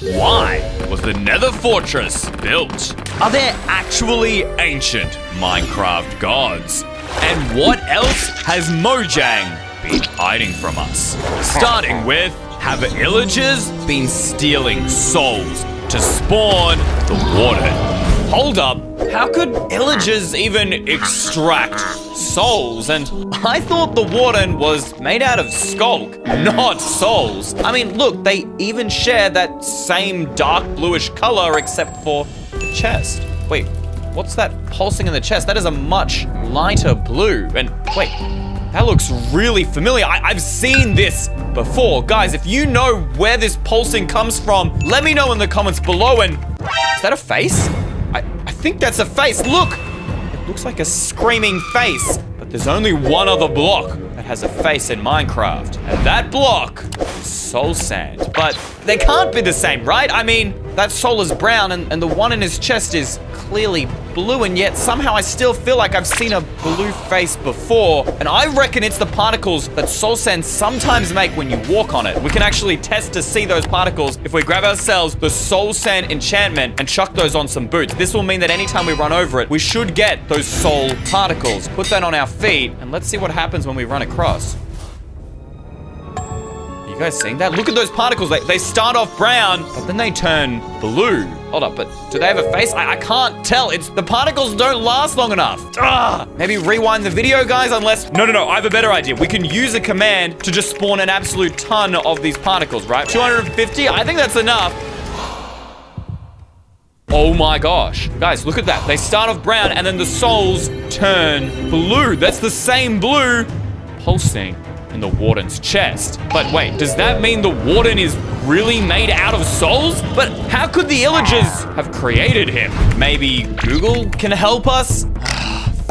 Why was the Nether Fortress built? Are there actually ancient Minecraft gods? And what else has Mojang been hiding from us? Starting with, have illagers been stealing souls to spawn the warden? Hold up, how could illagers even extract souls? And I thought the warden was made out of skulk, not souls. I mean, look, they even share that same dark bluish color except for the chest. Wait, what's that pulsing in the chest? That is a much lighter blue. And wait, that looks really familiar. I've seen this before. Guys, if you know where this pulsing comes from, let me know in the comments below. And is that a face? I think that's a face. Look, it looks like a screaming face. But there's only one other block that has a face in Minecraft. And that block is soul sand. But they can't be the same, right? I mean, that soul is brown and the one in his chest is clearly blue, and yet somehow I still feel like I've seen a blue face before. And I reckon it's the particles that soul sand sometimes make when you walk on it. We can actually test to see those particles if we grab ourselves the soul sand enchantment and chuck those on some boots. This will mean that anytime we run over it, we should get those soul particles. Put that on our feet, and let's see what happens when we run across. You guys seeing that? Look at those particles. They start off brown, but then they turn blue. Hold up, but do they have a face? I can't tell. The particles don't last long enough. Maybe rewind the video, guys, unless... No, I have a better idea. We can use a command to just spawn an absolute ton of these particles, right? 250? I think that's enough. Oh my gosh. Guys, look at that. They start off brown, and then the souls turn blue. That's the same blue pulsing in the warden's chest. But wait, does that mean the warden is really made out of souls? But how could the illagers have created him? Maybe Google can help us?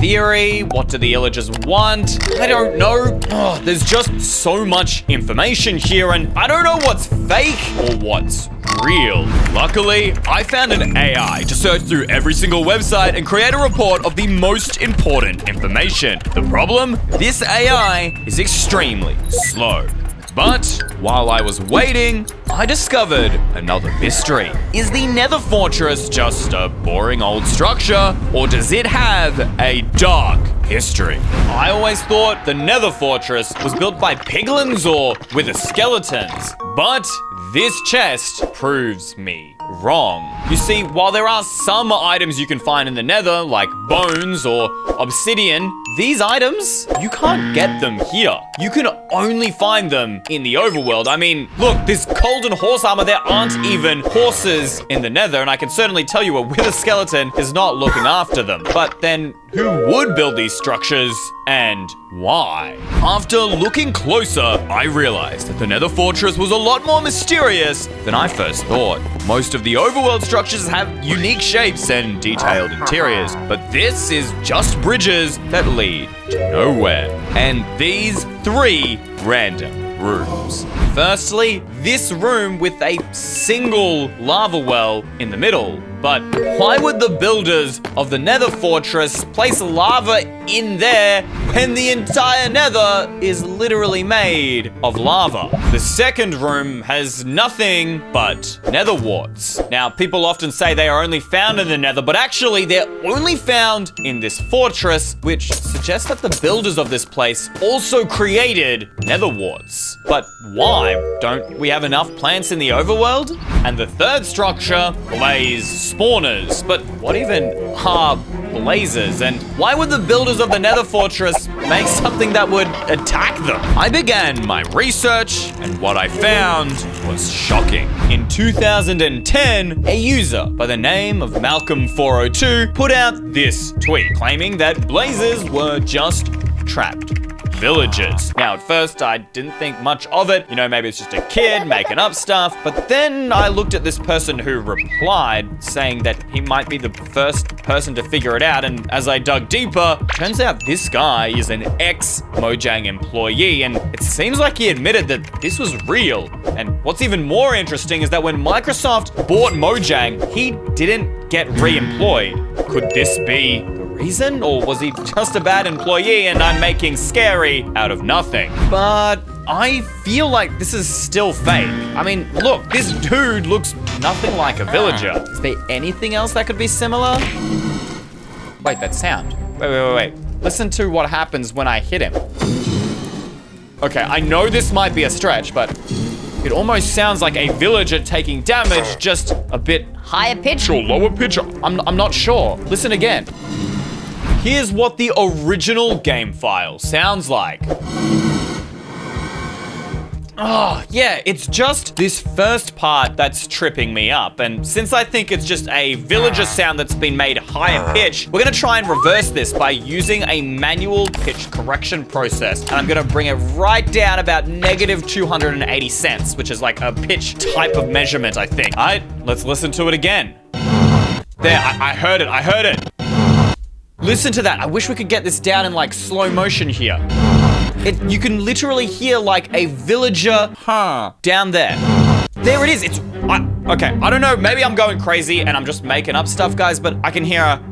Theory, what do the illagers want? I don't know. There's just so much information here, and I don't know what's fake or what's real. Luckily, I found an AI to search through every single website and create a report of the most important information. The problem? This AI is extremely slow. But while I was waiting, I discovered another mystery. Is the Nether Fortress just a boring old structure, or does it have a dark history? I always thought the Nether Fortress was built by piglins or wither skeletons, but this chest proves me wrong. You see, while there are some items you can find in the Nether, like bones or obsidian, these items, you can't get them here. You can only find them in the overworld. I mean, look, this golden horse armor, there aren't even horses in the Nether, and I can certainly tell you a wither skeleton is not looking after them. But then, who would build these structures, and why? After looking closer, I realized that the Nether Fortress was a lot more mysterious than I first thought. Most of the overworld structures have unique shapes and detailed interiors, but this is just bridges that lead to nowhere. And these 3 random rooms. Firstly, this room with a single lava well in the middle. But why would the builders of the Nether Fortress place lava in there when the entire Nether is literally made of lava? The second room has nothing but nether warts. Now, people often say they are only found in the Nether, but actually they're only found in this fortress, which suggests that the builders of this place also created nether warts. But why? Don't we have enough plants in the overworld? And the third structure, blaze spawners. But what even are blazes? And why would the builders of the Nether Fortress make something that would attack them? I began my research, and what I found was shocking. In 2010, a user by the name of Malcolm402 put out this tweet claiming that blazes were just trapped villagers. Now, at first, I didn't think much of it. You know, maybe it's just a kid making up stuff. But then I looked at this person who replied, saying that he might be the first person to figure it out. And as I dug deeper, turns out this guy is an ex-Mojang employee. And it seems like he admitted that this was real. And what's even more interesting is that when Microsoft bought Mojang, he didn't get re-employed. Could this be reason? Or was he just a bad employee and I'm making scary out of nothing? But I feel like this is still fake. I mean, look, this dude looks nothing like a villager. Is there anything else that could be similar? Wait, that sound. Wait. Listen to what happens when I hit him. Okay, I know this might be a stretch, but it almost sounds like a villager taking damage, just a bit Higher pitch? or lower pitch. I'm not sure. Listen again. Here's what the original game file sounds like. Oh, yeah, it's just this first part that's tripping me up. And since I think it's just a villager sound that's been made higher pitch, we're gonna try and reverse this by using a manual pitch correction process. And I'm gonna bring it right down about negative 280 cents, which is like a pitch type of measurement, I think. All right, let's listen to it again. There, I heard it. Listen to that. I wish we could get this down in like slow motion here. You can literally hear like a villager down there. There it is. Okay, I don't know. Maybe I'm going crazy and I'm just making up stuff, guys, but I can hear a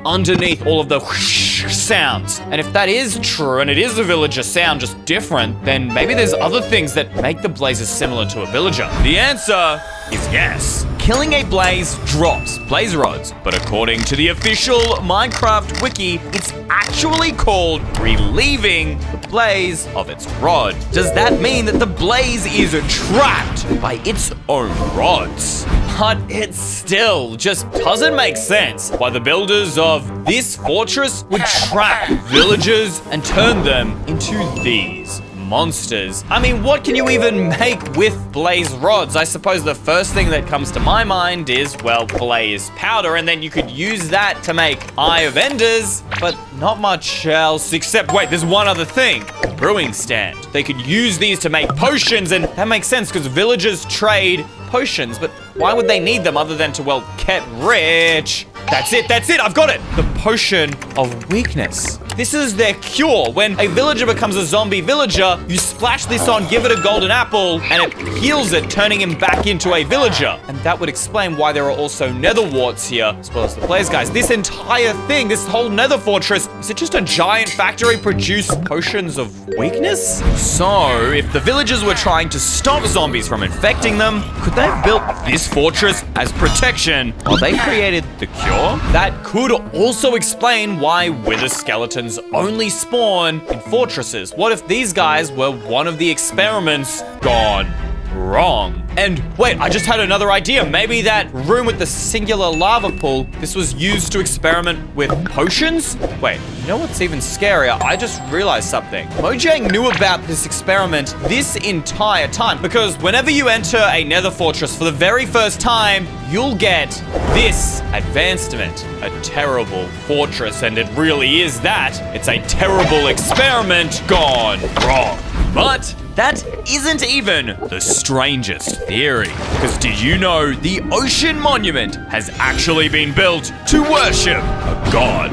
underneath all of the whoosh sounds. And if that is true and it is a villager sound, just different, then maybe there's other things that make the blazes similar to a villager. The answer is yes. Killing a blaze drops blaze rods, but according to the official Minecraft wiki, it's actually called relieving the blaze of its rod. Does that mean that the blaze is trapped by its own rods? But it still just doesn't make sense why the builders of this fortress would trap villagers and turn them into these monsters. I mean, what can you even make with blaze rods? I suppose the first thing that comes to my mind is, well, blaze powder, and then you could use that to make Eye of Enders, but not much else except, wait, there's one other thing. Brewing stand. They could use these to make potions, and that makes sense because villagers trade potions, but why would they need them other than to, well, get rich? That's it, I've got it! The potion of weakness. This is their cure. When a villager becomes a zombie villager, you splash this on, give it a golden apple, and it heals it, turning him back into a villager. And that would explain why there are also nether warts here, as well as the blaze guys. This entire thing, this whole nether fortress, is it just a giant factory produce potions of weakness? So, if the villagers were trying to stop zombies from infecting them, could they have built this fortress as protection while they created the cure? That could also explain why wither skeletons only spawn in fortresses. What if these guys were one of the experiments gone wrong? And wait, I just had another idea. Maybe that room with the singular lava pool, this was used to experiment with potions? Wait, you know what's even scarier? I just realized something. Mojang knew about this experiment this entire time, because whenever you enter a nether fortress for the very first time, you'll get this advancement, a terrible fortress, and it really is that. It's a terrible experiment gone wrong. But that isn't even the strangest theory. Because did you know the Ocean Monument has actually been built to worship a god?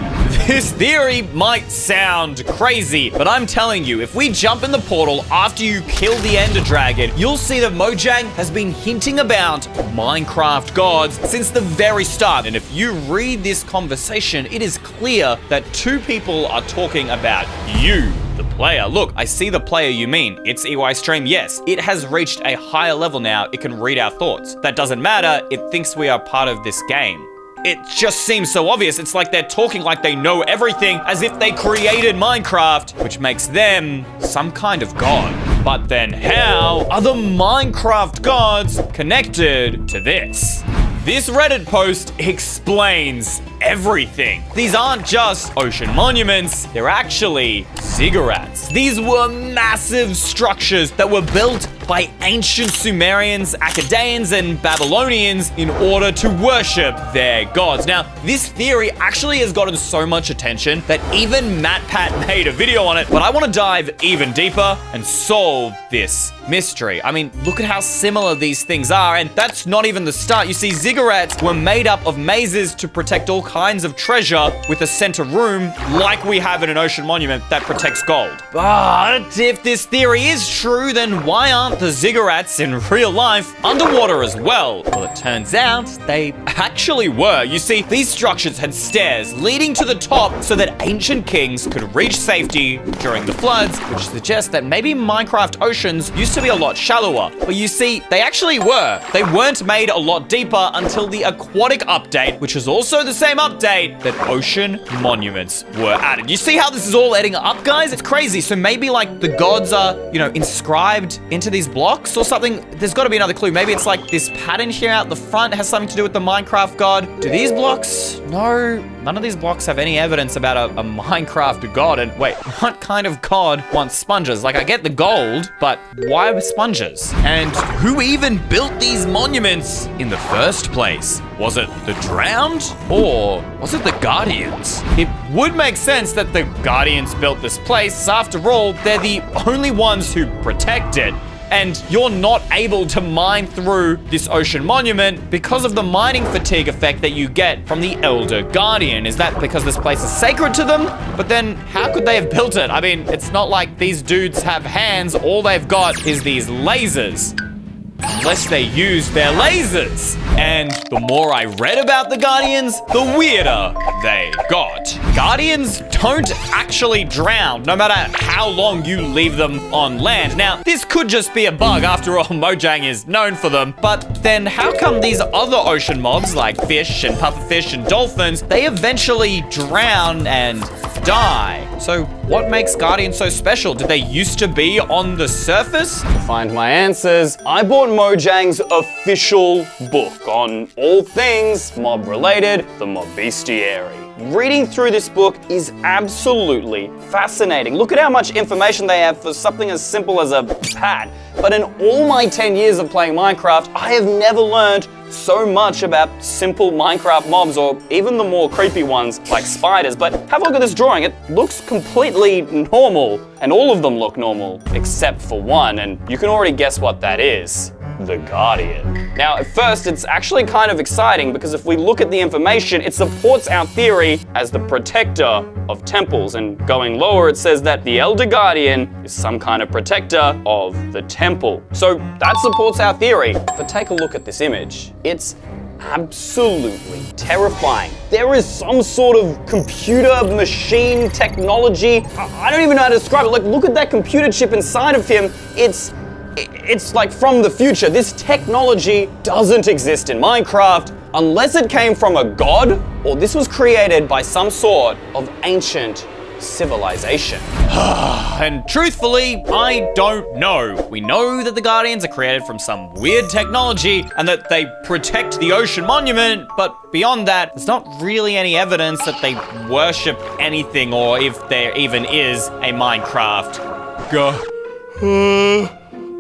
This theory might sound crazy, but I'm telling you, if we jump in the portal after you kill the Ender Dragon, you'll see that Mojang has been hinting about Minecraft gods since the very start. And if you read this conversation, it is clear that two people are talking about you, the player. Look, I see the player you mean. It's EYstream. Yes, it has reached a higher level now. It can read our thoughts. That doesn't matter. It thinks we are part of this game. It just seems so obvious. It's like they're talking like they know everything, as if they created Minecraft, which makes them some kind of god. But then how are the Minecraft gods connected to this? This Reddit post explains everything. These aren't just ocean monuments, they're actually ziggurats. These were massive structures that were built by ancient Sumerians, Akkadians, and Babylonians in order to worship their gods. Now, this theory actually has gotten so much attention that even MatPat made a video on it, but I want to dive even deeper and solve this mystery. I mean, look at how similar these things are, and that's not even the start. You see, ziggurats were made up of mazes to protect all kinds of treasure with a center room like we have in an ocean monument that protects gold. But if this theory is true, then why aren't the ziggurats in real life underwater as well? Well, it turns out they actually were. You see, these structures had stairs leading to the top so that ancient kings could reach safety during the floods, which suggests that maybe Minecraft oceans used to be a lot shallower. But you see, they actually were. They weren't made a lot deeper until the aquatic update, which is also the same update that ocean monuments were added. You see how this is all adding up, guys? It's crazy. So maybe like the gods are, inscribed into these blocks or something. There's got to be another clue. Maybe it's like this pattern here out the front has something to do with the Minecraft god. Do these blocks? No, none of these blocks have any evidence about a Minecraft god. And wait, what kind of god wants sponges? Like, I get the gold, but why sponges? And who even built these monuments in the first place? Was it the drowned or was it the Guardians? It would make sense that the Guardians built this place. After all, they're the only ones who protect it. And you're not able to mine through this ocean monument because of the mining fatigue effect that you get from the Elder Guardian. Is that because this place is sacred to them? But then how could they have built it? I mean, it's not like these dudes have hands. All they've got is these lasers. Unless they use their lasers. And the more I read about the Guardians, the weirder they got. Guardians don't actually drown, no matter how long you leave them on land. Now, this could just be a bug. After all, Mojang is known for them. But then how come these other ocean mobs, like fish and pufferfish and dolphins, they eventually drown and die? So what makes Guardians so special? Did they used to be on the surface? To find my answers, I bought Mojang's official book on all things mob related, the Mob Bestiary. Reading through this book is absolutely fascinating. Look at how much information they have for something as simple as a pad. But in all my 10 years of playing Minecraft, I have never learned so much about simple Minecraft mobs or even the more creepy ones like spiders. But have a look at this drawing. It looks completely normal, and all of them look normal except for one, and you can already guess what that is. The Guardian. Now, at first, it's actually kind of exciting because if we look at the information, it supports our theory as the protector of temples. And going lower, it says that the Elder Guardian is some kind of protector of the temple. So that supports our theory. But take a look at this image. It's absolutely terrifying. There is some sort of computer machine technology. I don't even know how to describe it. Like, look at that computer chip inside of him. It's like from the future. This technology doesn't exist in Minecraft unless it came from a god or this was created by some sort of ancient civilization. And truthfully, I don't know. We know that the Guardians are created from some weird technology and that they protect the ocean monument, but beyond that, there's not really any evidence that they worship anything or if there even is a Minecraft god.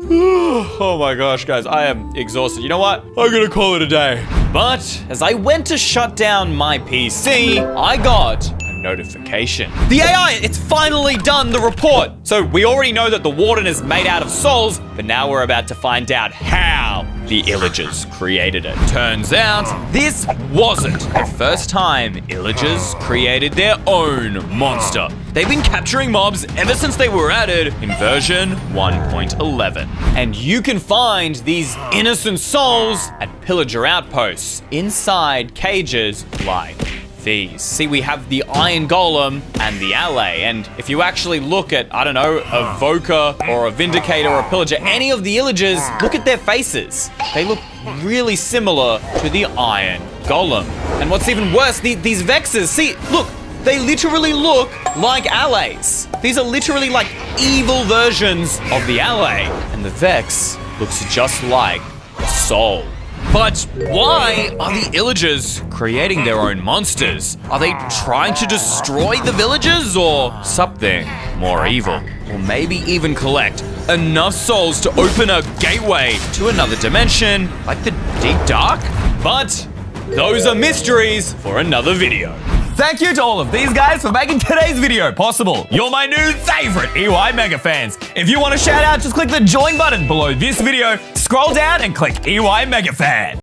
Oh my gosh, guys, I am exhausted. You know what? I'm gonna call it a day. But as I went to shut down my PC, I got a notification. The AI, it's finally done the report. So we already know that the warden is made out of souls, but now we're about to find out how the Illagers created it. Turns out, this wasn't the first time Illagers created their own monster. They've been capturing mobs ever since they were added in version 1.11. And you can find these innocent souls at pillager outposts inside cages like these. See, we have the Iron Golem and the Ally, and if you actually look at, I don't know, a Voker or a Vindicator or a Pillager, any of the Illagers, look at their faces. They look really similar to the Iron Golem. And what's even worse, these Vexes, see, look, they literally look like allies. These are literally like evil versions of the ally. And the Vex looks just like a soul. But why are the Illagers creating their own monsters? Are they trying to destroy the villagers or something more evil? Or maybe even collect enough souls to open a gateway to another dimension, like the Deep Dark? But those are mysteries for another video. Thank you to all of these guys for making today's video possible. You're my new favorite EY Mega fans. If you want a shout out, just click the join button below this video, scroll down and click EY Mega Fan.